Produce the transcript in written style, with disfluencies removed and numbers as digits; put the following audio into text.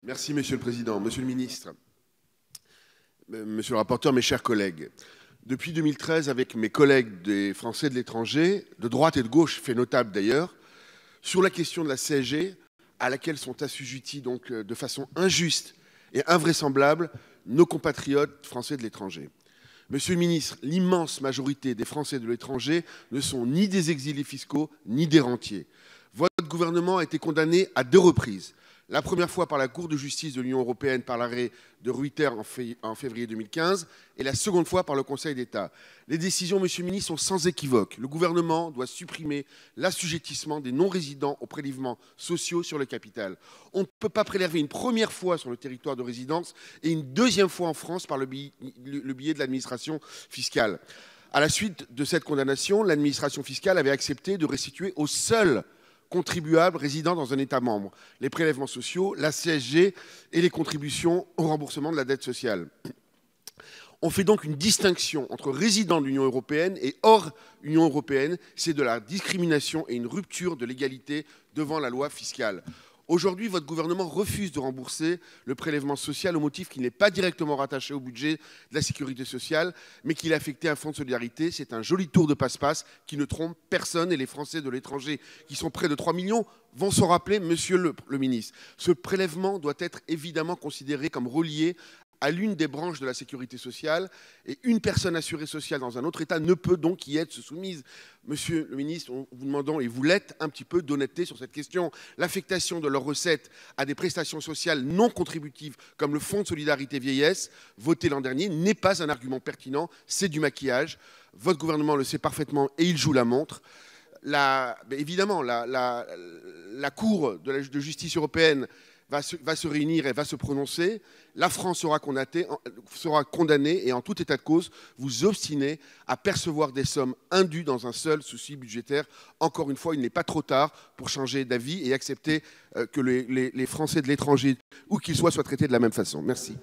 Merci, Monsieur le Président. Monsieur le Ministre, Monsieur le rapporteur, mes chers collègues, depuis 2013, avec mes collègues des Français de l'étranger, de droite et de gauche, fait notable d'ailleurs, sur la question de la CSG, à laquelle sont assujettis donc de façon injuste et invraisemblable nos compatriotes français de l'étranger. Monsieur le ministre, l'immense majorité des Français de l'étranger ne sont ni des exilés fiscaux, ni des rentiers. Votre gouvernement a été condamné à 2 reprises. La première fois par la Cour de justice de l'Union européenne par l'arrêt de Ruyter en février 2015 et la seconde fois par le Conseil d'État. Les décisions, Monsieur le ministre, sont sans équivoque. Le gouvernement doit supprimer l'assujettissement des non-résidents aux prélèvements sociaux sur le capital. On ne peut pas prélever une première fois sur le territoire de résidence et une deuxième fois en France par le biais de l'administration fiscale. À la suite de cette condamnation, l'administration fiscale avait accepté de restituer aux seuls contribuables résidant dans un État membre les prélèvements sociaux, la CSG et les contributions au remboursement de la dette sociale. On fait donc une distinction entre résidents de l'Union européenne et hors Union européenne. C'est de la discrimination et une rupture de l'égalité devant la loi fiscale. Aujourd'hui, votre gouvernement refuse de rembourser le prélèvement social au motif qu'il n'est pas directement rattaché au budget de la sécurité sociale, mais qu'il est affecté à un fonds de solidarité. C'est un joli tour de passe-passe qui ne trompe personne et les Français de l'étranger, qui sont près de 3 millions, vont s'en rappeler, monsieur le ministre. Ce prélèvement doit être évidemment considéré comme relié à l'une des branches de la sécurité sociale et une personne assurée sociale dans un autre État ne peut donc y être soumise. Monsieur le ministre, vous demandons, et vous l'êtes, un petit peu d'honnêteté sur cette question. L'affectation de leurs recettes à des prestations sociales non contributives comme le Fonds de solidarité vieillesse, voté l'an dernier, n'est pas un argument pertinent, c'est du maquillage. Votre gouvernement le sait parfaitement et il joue la montre. Évidemment, la Cour de justice européenne va se réunir et va se prononcer. La France sera condamnée et en tout état de cause, vous obstinez à percevoir des sommes indues dans un seul souci budgétaire. Encore une fois, il n'est pas trop tard pour changer d'avis et accepter que les Français de l'étranger, où qu'ils soient traités de la même façon. Merci.